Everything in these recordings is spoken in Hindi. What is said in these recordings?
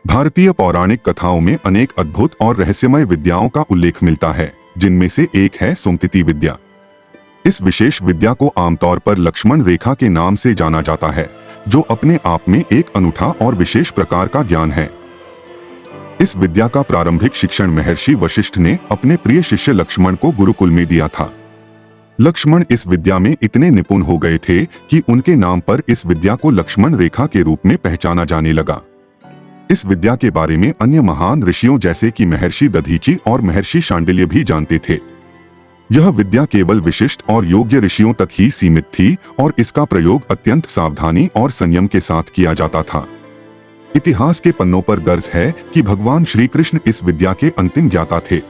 भारतीय पौराणिक कथाओं में अनेक अद्भुत और रहस्यमय विद्याओं का उल्लेख मिलता है, जिनमें से एक है सुमतिति विद्या। इस विशेष विद्या को आमतौर पर लक्ष्मण रेखा के नाम से जाना जाता है, जो अपने आप में एक अनूठा और विशेष प्रकार का ज्ञान है। इस विद्या का प्रारंभिक शिक्षण महर्षि वशिष्ठ ने अपने प्रिय शिष्य लक्ष्मण को गुरुकुल में दिया था। लक्ष्मण इस विद्या में इतने निपुण हो गए थे कि उनके नाम पर इस विद्या को लक्ष्मण रेखा के रूप में पहचाना जाने लगा। इस विद्या के बारे में अन्य महान ऋषियों जैसे कि महर्षि दधीचि और महर्षि शांडिल्य भी जानते थे। यह विद्या केवल विशिष्ट और योग्य ऋषियों तक ही सीमित थी और इसका प्रयोग अत्यंत सावधानी और संयम के साथ किया जाता था। इतिहास के पन्नों पर दर्ज है कि भगवान श्री कृष्ण इस विद्या के अंतिम ज्ञाता थे।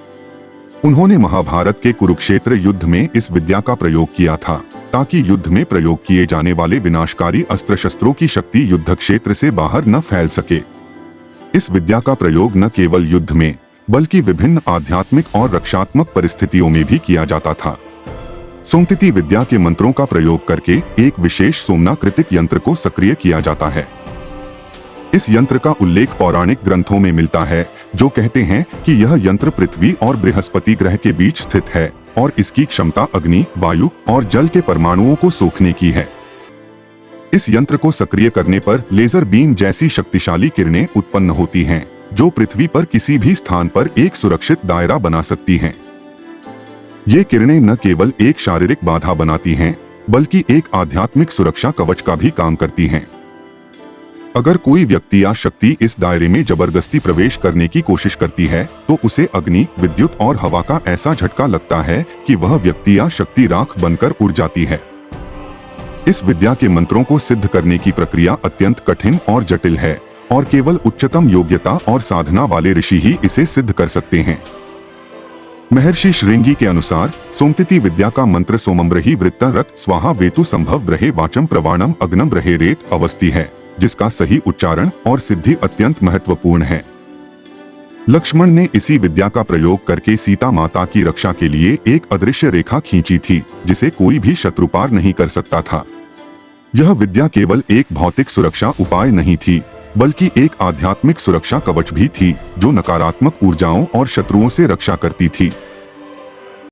उन्होंने महाभारत के कुरुक्षेत्र युद्ध में इस विद्या का प्रयोग किया था, ताकि युद्ध में प्रयोग किए जाने वाले विनाशकारी अस्त्र शस्त्रों की शक्ति युद्ध क्षेत्र से बाहर न फैल सके। इस विद्या का प्रयोग न केवल युद्ध में बल्कि विभिन्न आध्यात्मिक और रक्षात्मक परिस्थितियों में भी किया जाता था। सुमतिति विद्या के मंत्रों का प्रयोग करके एक विशेष सोमनाकृतिक यंत्र को सक्रिय किया जाता है। इस यंत्र का उल्लेख पौराणिक ग्रंथों में मिलता है, जो कहते हैं कि यह यंत्र पृथ्वी और बृहस्पति ग्रह के बीच स्थित है और इसकी क्षमता अग्नि, वायु और जल के परमाणुओं को सोखने की है। इस यंत्र को सक्रिय करने पर लेजर बीम जैसी शक्तिशाली किरणें उत्पन्न होती हैं, जो पृथ्वी पर किसी भी स्थान पर एक सुरक्षित दायरा बना सकती हैं। ये किरणें न केवल एक शारीरिक बाधा बनाती हैं, बल्कि एक आध्यात्मिक सुरक्षा कवच का भी काम करती हैं। अगर कोई व्यक्ति या शक्ति इस दायरे में जबरदस्ती प्रवेश करने की कोशिश करती है, तो उसे अग्नि, विद्युत और हवा का ऐसा झटका लगता है कि वह व्यक्ति या शक्ति राख बनकर उड़ जाती है। इस विद्या के मंत्रों को सिद्ध करने की प्रक्रिया अत्यंत कठिन और जटिल है और केवल उच्चतम योग्यता और साधना वाले ऋषि ही इसे सिद्ध कर सकते हैं। महर्षि श्रृंगी के अनुसार सुमतिति विद्या का मंत्र सोमम ब्रही वृत्तं रत स्वाहा वेतु संभव ब्रहे वाचम प्रवाणम अग्नम ब्रहे रेत अवस्थि है, जिसका सही उच्चारण और सिद्धि अत्यंत महत्वपूर्ण है। लक्ष्मण ने इसी विद्या का प्रयोग करके सीता माता की रक्षा के लिए एक अदृश्य रेखा खींची थी, जिसे कोई भी शत्रु पार नहीं कर सकता था। यह विद्या केवल एक भौतिक सुरक्षा उपाय नहीं थी, बल्कि एक आध्यात्मिक सुरक्षा कवच भी थी, जो नकारात्मक ऊर्जाओं और शत्रुओं से रक्षा करती थी।